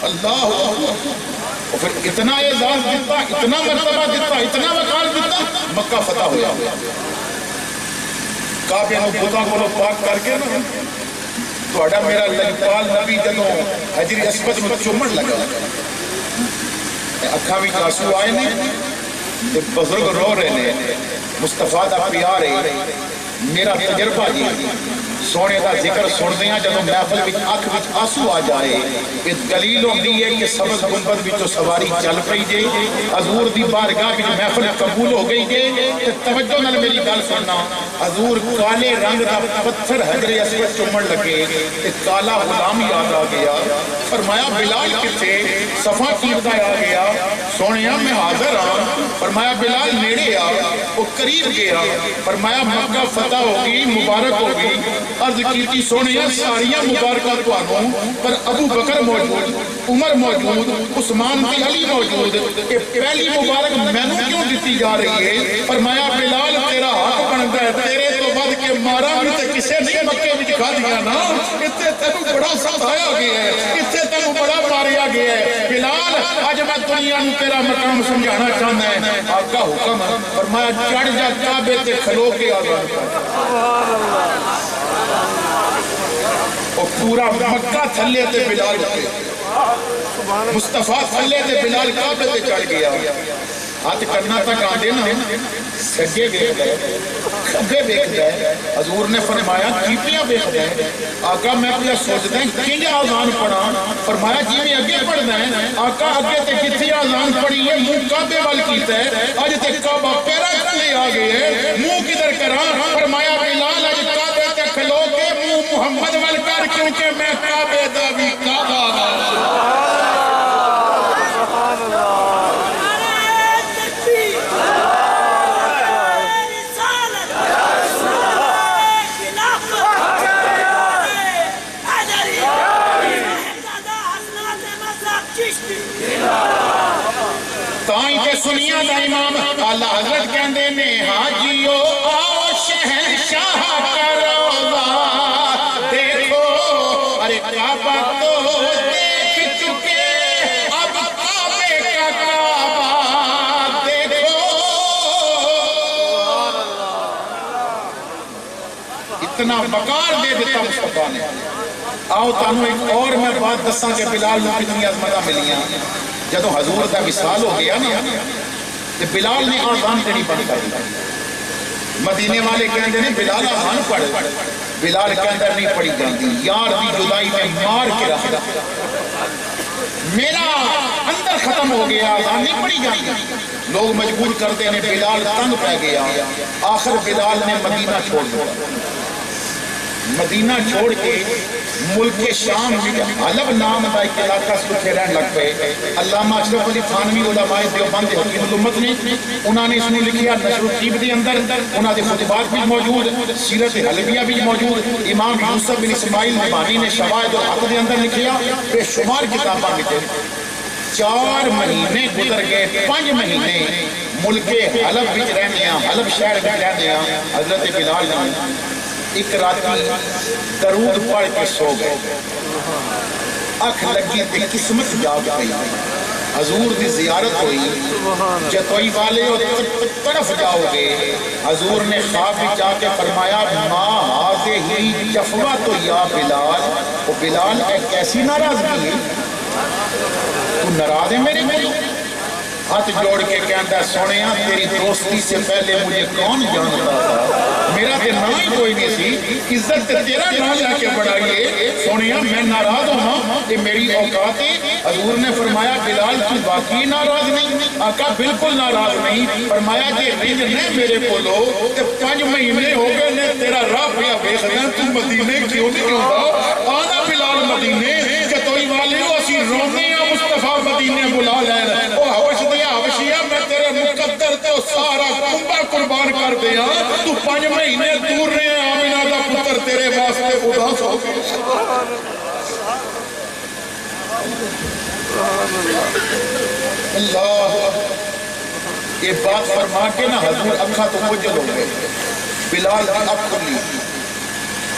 S3: اللہ اور پھر اتنا اعزاز دیتا اتنا مرتبہ دیتا اتنا وقار دیتا مکہ فتح ہوا کعبے نو بتاں کو پاک کر کے توڑا میرا لجپال نبی جنوں حجر اسود میں چومن لگا اکھا بھی کاسو آئے نے تے بزرگ رو رہے نے مصطفیٰ دا پیار ہے میرا تجربہ جی سونے دا ذکر سن دیاں جب محفل وچ اکھ وچ آنسو آ جائے یہ دلیل ہوندی ہے کہ سبز گنبد وچوں سواری چل پئی جے حضور دی بارگاہ وچ محفل قبول ہو گئی جے تے توجہ نال میری گل سننا حضور کالے رنگ دا پتھر حجر اسود چومن لگے تے کالا غلام یاد آ گیا فرمایا بلال کتے صفا چیردا آ گیا سونیا میں حاضر ہاں فرمایا بلال نیڑے آ وہ قریب گیا فرمایا مکہ فتح ہوگی مبارک ہوگی عرض کیتی سونیا ساریاں مبارکہ توانوں پر ابو بکر موجود عمر موجود عثمان بن علی موجود یہ پہلی مبارک میں نے کیوں دیتی جا رہی ہے فرمایا بلال تیرا حق بنتا ہے تیرے تو بعد کے مارا بھی تے کسے نہیں مکے میں دکھا دیا نا اتنے تینوں بڑا ستایا گیا ہے اتنے تینوں بڑا ماریا گیا ہے بلال آج میں دنیا نو تیرا مقام سمجھانا چاہتا ہے آقا حکم فرمایا چڑھ جا کعبے تے کھلو کے آزاد اور پورا مکہ تھلے تے بلال کے مصطفیٰ تھلے تے بلال کعبے تے چڑھ گیا ہاتھ کرنا تک آدھے نا سجے بیکھ دے کھبے بیکھ دے حضور نے فرمایا کیپیاں بیکھ دے آقا میں اپنے سوچتا ہے کنجا آزان پڑھا فرمایا جی میں اگے پڑھ دیں آقا اگے تے کتھی آزان پڑھی ہے منہ کعبے وال کیتا ہے آج تے کعبہ پیرا کھلے آگئے ہے منہ کدھر کرا فرمایا بلال آج کعبے تے کھلو کے منہ محمد وال کر کیونکہ میں کعبے دا بھی کعبہ تائیں کے سنیا دا امام اعلیٰ حضرت کہندے نے حاجیو آؤ شہنشاہ کا روضہ دیکھو ارے کعبہ تو دیکھ چکے اب کعبے کا کعبہ دیکھو اتنا وقار دے دیتا مصطفیٰ نے آؤ تانوں ایک اور میں بات دساں کہ بلال نے کتنی عظمتاں ملیاں جدو حضور کا وصال ہو گیا نا تو بلال نے آزان دینی بند کر دی مدینے والے کہندے نے بلال آزان پڑھ بلال کہندے نہیں پڑھی جاندی یار دی جدائی میں مار کے رکھ دا میرا اندر ختم ہو گیا آزان نہیں پڑھی جاندی لوگ مجبور کرتے ہیں بلال تنگ پہ گیا آخر بلال نے مدینہ چھوڑ دیا مدینہ چھوڑ کے ملک شام حلب نام دا ایک علاقہ سکھے رہن لگ پے علامہ اشرف علی تھانوی علماء دیوبند حکیم الامت نے انہوں نے اس نے لکھیا نشر الطیب دے اندر انہوں نے خطبات بھی موجود سیرت حلبیہ بھی موجود امام یوسف بن اسماعیل نبانی نے شواہد الحق دے اندر لکھیا بے شمار کتاباں لکھے 4 مہینے گزر گئے 5 مہینے ملک حلب وچ رہنے ہیں حلب شہر وچ رہنے ہیں حضرت بلال نے ایک راتی درود پڑھ کے سو گئے اکھ لگی تے قسمت جاگ گئی حضور دی زیارت ہوئی جتوئی والے اور طرف جاؤ گے حضور نے خواب بھی جا کے فرمایا ما ہاضے ہی جفوہ تو یا بلال وہ بلال کیسی ناراضگی ہے تو ناراض ہے میرے ہاتھ جوڑ کے کہتا ہے سونیا تیری دوستی سے پہلے مجھے کون جانتا تھا میرا تے نام ہی کوئی نہیں سی عزت تیرا نام جا کے بڑھائیے سونیا میں ناراض ہوں یہ میری اوقات ہے حضور نے فرمایا بلال تو واقعی ناراض نہیں آقا بالکل ناراض نہیں فرمایا کہ رنج نے میرے بولو کہ 5 مہینے ہو گئے نے تیرا راہ پیا بیخ رہے ہیں تم مدینے کیوں نہیں ہوتا آنا بلال مدینے کہ توئی والے ہو اسی رونے یا مصطفیٰ مدینے بلا لے او حوش دیا حوشیہ میں تیرے مقدر تو سارا کنبہ قربان کر دیا تو 5 مہینے دور رہے ہیں آمینہ دا پتر تیرے واسطے خدا سو اللہ یہ بات فرما کے نا حضور اکھا تو مجھل ہو گئے بلال کی اکھ کھلی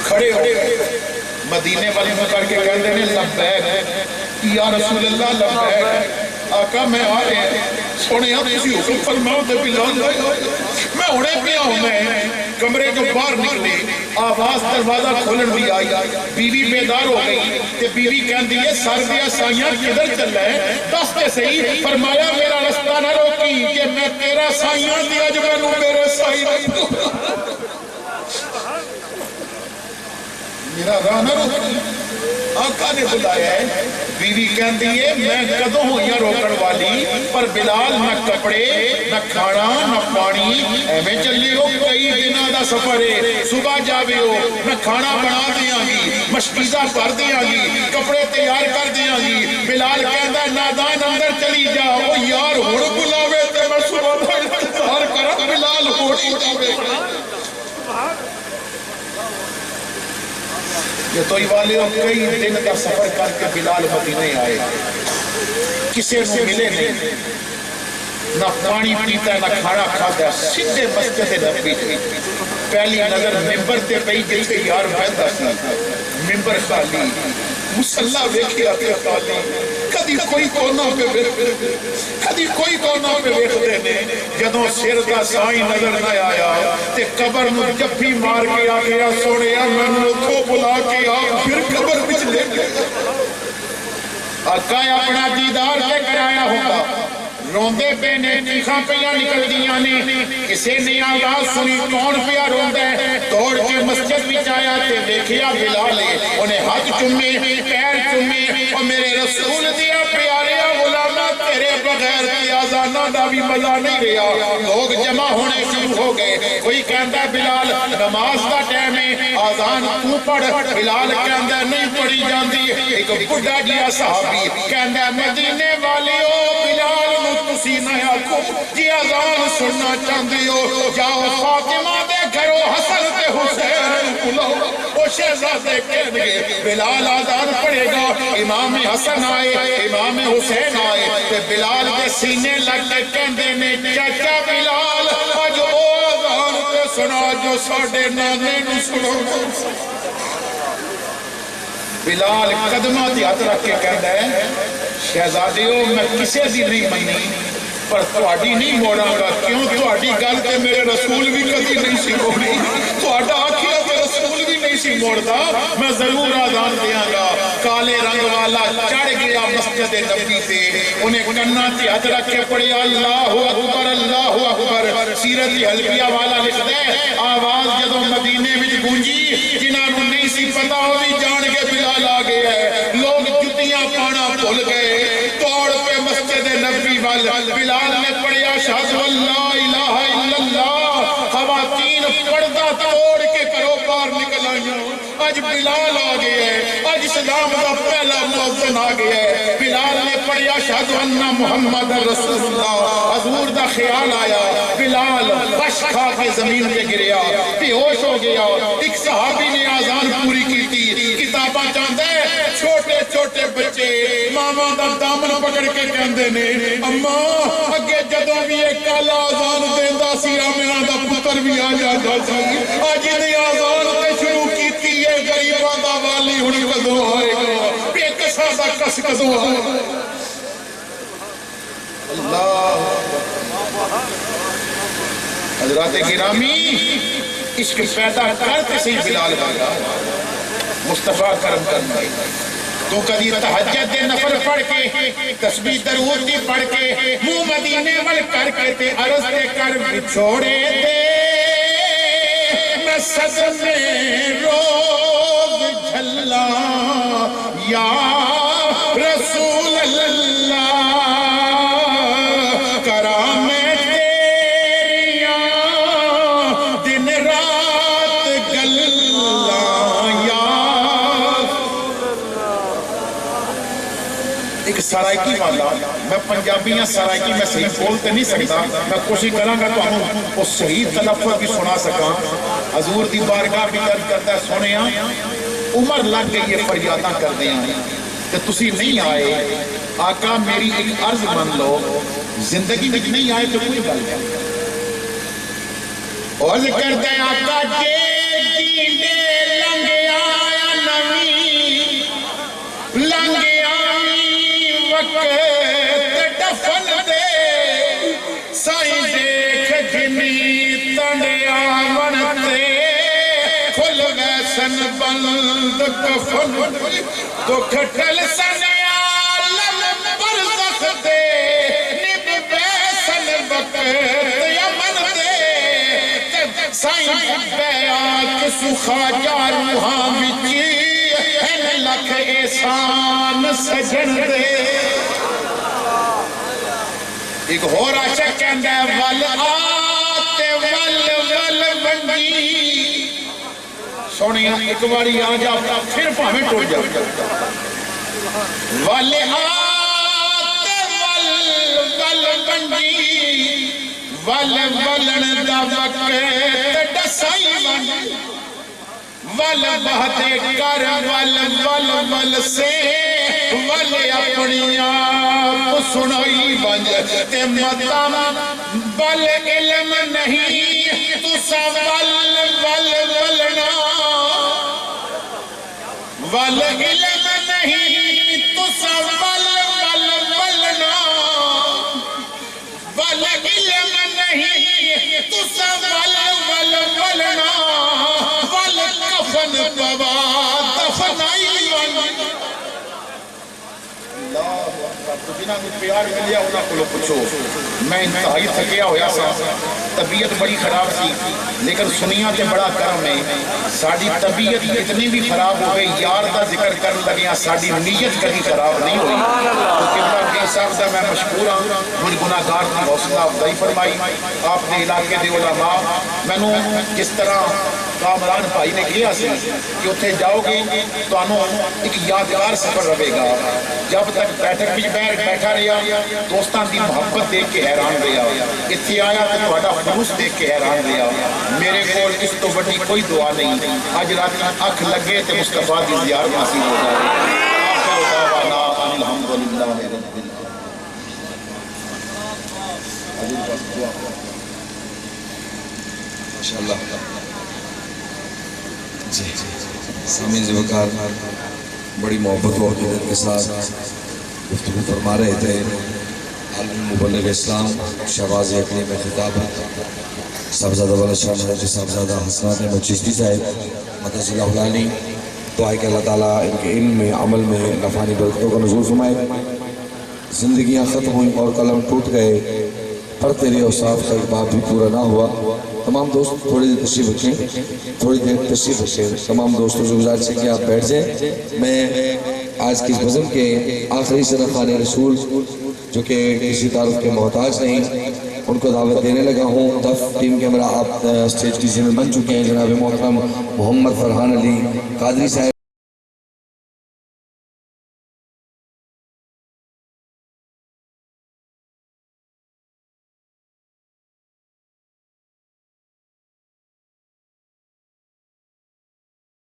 S3: کھڑے ہو گئے مدینے والے میں کر کے کہتے ہیں لبیک یا رسول اللہ لبیک آقا میں آ رہے ہیں سونے آپ کسی حکم فرماؤ دے بلال میں اڑے پیا ہوں میں کمرے جو باہر نکلے آواز دروازہ کھولن بھی آئی بیوی بیدار ہو گئی تے بیوی کہندی ہے سر دیا سائیاں کدھر چل ہے دس تے صحیح فرمایا میرا رستہ نہ روکی کہ میں تیرا سائیاں دیا جو میں نو میرے سائی نہیں دوں میرا راہ نہ روکی آقا نے بلایا ہے بیوی کہندی ہے میں کدوں ہوں یا روکن والی پر بلال نہ کپڑے نہ کھانا نہ پانی ایویں چلی ہو کئی دنوں دا سفر ہے صبح جاوے ہو نہ کھانا بنا دیاں گی مشکیزہ پر دیاں گی کپڑے تیار کر دیاں گی بلال کہندا نادان اندر چلی جا او یار ہن بلاوے تے میں صبح دا انتظار کرا بلال ہوڑی جاوے یہ تو والے کئی دن کا سفر کر کے بلال مدینے آئے کسے سے ملے نہیں نہ پانی پیتا ہے نہ کھانا کھاتا ہے سیدھے مسجد نبی تھی پہلی نظر ممبر تے پئی جیسے یار بیٹھا سی ممبر خالی مسلح ویکھیا تے خالی کدی کوئی کونا پہ ویکھتے کدی کوئی کونا پہ ویکھتے نے جدوں سر دا سائیں نظر نہ آیا تے قبر نو جفی مار کے آ گیا سوڑیا میں کو بلا کے آ پھر قبر وچ لے گیا آقا اپنا دیدار تے کرایا ہوگا روندے پہ نے چیخاں پہیاں نکل دیاں نے کسے نے آواز سنی کون پیا روندے توڑ کے مسجد بھی جایا تے دیکھیا بلال انہیں ہاتھ چمے پیر چمے اور میرے رسول دیا پیارے غلامہ تیرے بغیر کی آزانہ دا بھی مزہ نہیں رہا لوگ جمع ہونے شروع ہو گئے کوئی کہندہ بلال نماز دا ٹائم ہے آزان تو پڑھ بلال کہندہ نہیں پڑھی جاندی ایک بڑھا جیا صحابی کہندہ مدینے والی او بلال تسی نیا کو جی آزان سننا چاندی ہو جاؤ فاطمہ دے گھرو حسن تے حسین بلاؤ او شہزادے کہہ گئے بلال آزان پڑھے گا امام حسن آئے امام حسین آئے تے بلال کے سینے لگ کے کہندے نے چاچا بلال آج او آزان تے سنا جو ساڑھے نانے نو سنو بلال قدمہ دی ہاتھ رکھ کے کہتا ہے شہزادیوں میں کسے دی نہیں منی پر تواڈی نہیں موڑا گا کیوں تواڈی گل تے میرے رسول بھی کدی نہیں سی موڑی تواڈا آکھیا تے رسول بھی نہیں سی موڑدا میں ضرور آزان دیاں گا کالے رنگ والا چڑھ گیا مسجد نبی تے انہیں کنہ تے ہاتھ رکھ کے پڑھی اللہ اکبر سیرت حلبیہ والا لکھتا ہے آواز جدوں مدینے وچ گونجی جنہاں نوں نہیں سی پتا وہ بھی جان کے بلال آ گیا ہے لوگ جتیاں پانا بھول گئے توڑ پہ مسجد نبی وال بلال نے پڑھیا اشہد اللہ الہ الا اللہ خواتین پردہ توڑ کے کرو پار نکل آئیں آج بلال آ گیا ہے آج اسلام کا پہلا مؤذن آ گیا ہے بلال نے پڑھیا اشہد ان محمد رسول اللہ حضور دا خیال آیا بلال بش کھا کے زمین پہ گریا بے ہوش ہو گیا ایک صحابی نے آزان پوری کی تھی کتاباں چاہتا ہے چھوٹے چھوٹے بچے ماما دا دامن پکڑ کے کہندے نے اماں اگے جدوں بھی ایک کالا آزان دیندا سی آمنہ دا پتر بھی آ جاتا سی آج دی آزان تے شروع کیتی ہے غریباں دا والی ہن کدوں آئے گا بے کسا دا کس کدوں آئے گا اللہ حضرات گرامی عشق پیدا کرتے سے بلال بھاگا مصطفیٰ کرم کرنا تو کدی تہجد دے نفل پڑھ کے تسبیح درود دی پڑھ کے منہ مدینے وال کر کے تے عرض تے کر چھوڑے دے میں صدمے روز جھلا یا رسول اللہ کرام تیریاں دن رات گلا یا ایک سرائکی والا میں پنجابیاں سرائکی میں صحیح بولتے نہیں سکتا میں کوشش کروں گا تو ہم اس صحیح تلفظ بھی سنا سکاں حضور دی بارگاہ بھی عرض کرتا ہے سونیا عمر لگ گئی ہے فریاداں کر دیا کہ تسی نہیں آئے آقا میری ایک عرض مان لو زندگی میں نہیں آئے تو کوئی بل جائے عرض کرتا ہے آقا جے جیندے لنگ آیا نوی لنگ آئی وقت دفن دے سائیں دیکھ جنی ڈنڈیا منتے کھل ویسن بند کفن تو کھٹل سن عالم برزخ دے نب ویسن وقت یمن دے سائیں بیعات سخاجہ روحاں وچی این لکھ احسان سجن دے ایک ہو رہا چکندہ ول آتے ول بنی سونی ایک باری آ جا پھر پاہمیں ٹوٹ جا ول آتے ول بنی ولن دا وقت ڈسائی ول بہتے کر ول سے ول اپنی آپ سنائی بنج تے مطام بل علم نہیں تو سا ولنا ول علم نہیں تو سا ولنا ول علم نہیں تو سا ولنا ول کفن بابا دفنائی ون تو جنہاں کو پیار ملیا انہاں کو لو پچھو میں انتہائی تھکیا ہویا سا طبیعت بڑی خراب سی لیکن سنیاں تے بڑا کرم ہے ساڑی طبیعت اتنی بھی خراب ہو گئی یار دا ذکر کرن لگیاں ساڑی نیت کبھی خراب نہیں ہوئی تو قبلہ کے صاحب دا میں مشکور ہوں مجھ گناہگار کی حوصلہ افزائی فرمائی آپ نے علاقے دے علماء میں نے کس طرح کامران بھائی نے کیا سی کہ اتھے جاؤ گے تو انہوں ایک یادگار سفر رہے گا جب تک بیٹھک بھی بیٹھا رہا دوستان دی محبت دیکھ کے حیران رہا اتھے آیا تو تھوڑا خلوص دیکھ کے حیران رہا میرے کول اس تو بڑی کوئی دعا نہیں آج رات اکھ لگے تے مصطفیٰ دی زیارت نصیب ہو جائے آخر دعوانا الحمدللہ رب
S2: ماشاءاللہ جی سامعین ذوقار بڑی محبت و عقیدت کے ساتھ گفتگو فرما رہے تھے عالم مبلغ اسلام شہباز اقلیم میں خطابت صاحبزادہ والا شاہ حضرت صاحبزادہ حسنات احمد چشتی صاحب مدد اللہ علی دعائے کہ اللہ تعالیٰ ان کے علم میں عمل میں نفانی برکتوں کا نزول فرمائے زندگیاں ختم ہوئیں اور قلم ٹوٹ گئے پر تیرے اوصاف کا ایک باب بھی پورا نہ ہوا تمام دوست تھوڑی دیر تشریف رکھیں تھوڑی دیر تشریف رکھیں تمام دوستوں سے گزارش ہے کہ آپ بیٹھ جائیں میں آج کی اس بزم کے آخری صدر خان رسول جو کہ کسی تعارف کے محتاج نہیں ان کو دعوت دینے لگا ہوں دف ٹیم کے ہمارا آپ سٹیج کی ذمہ بن چکے ہیں جناب محترم محمد فرحان علی قادری صاحب